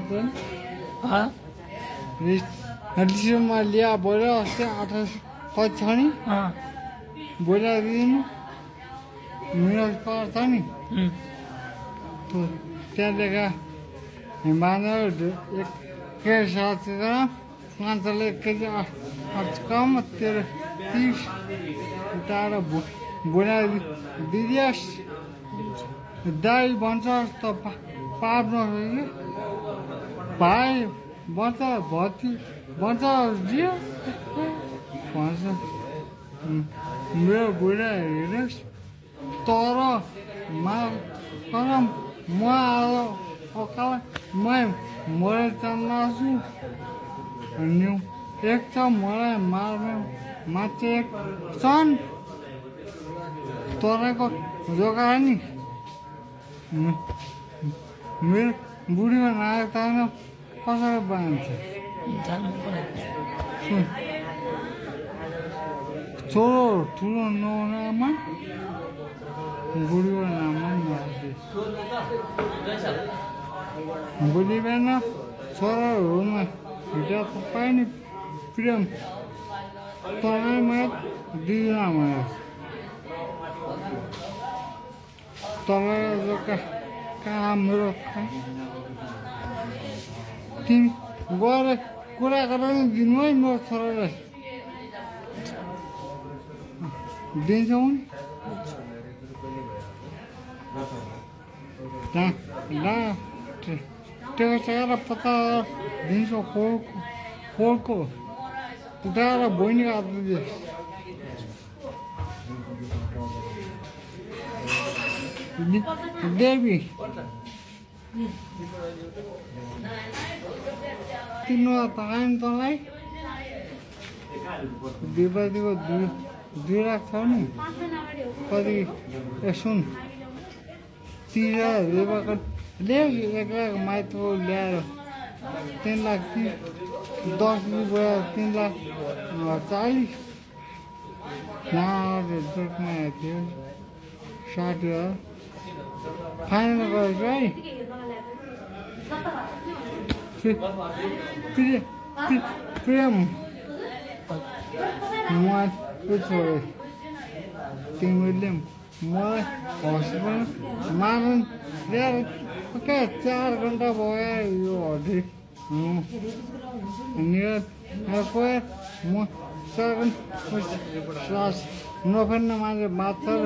तो हाँ रिसिभमा लिया बोल्यो अस्ति 28 छ नि हाँ बोला दिनु मेरो कर छ नि त्यहाँ देखा हिमालय एक के साथ का 5 केजी कम तेरो 30 टाढो बोला दिदियास दाई भन्छ त पार्नु कि भाइ भन्छ भति भन्छ जियो भन्छ मेरो बुढा हेर्नुहोस् तर म आज अकाल म मरे चाहन्छु अनि एक त मलाई मार्नु माथि एक छन् तराको जग्गा नि मेरो बुढीमा नागेको छैन कसरी बाँध्छ छोरो ठुलो नहुनामा बुढीको नाममा भोलि बिहान छोराहरूमा हिजो तपाईँ नि प्रेम तँलाई दिदिनँ भने तँलाई जग्गा काम मेरो तिमी गएर कुरा गरेर दिनु है मेरो छोरालाई दिन्छौ नि टेकेर पत्ता दिन्छौ खोलको उठाएर बहिनीको हातमा दिएँ देवी तिम्रो तान तँलाई दिवालीको 2 लाख छ नि कति सुन 30,000 ल्याउ 1 लाख माइतको ल्याएर 3 लाख 10 रुपियाँ 3 लाख 40 जोकमा थियो 60,000 फाइनल गरेको है प्रेम म छोडेँ तिमीले मलाई हस्पिटल मार्नु ल्याएर क्या 4 घन्टा भयो यो हड्डी गएर म 4 घन्टा सास नफेर्न मान्छे बात छ र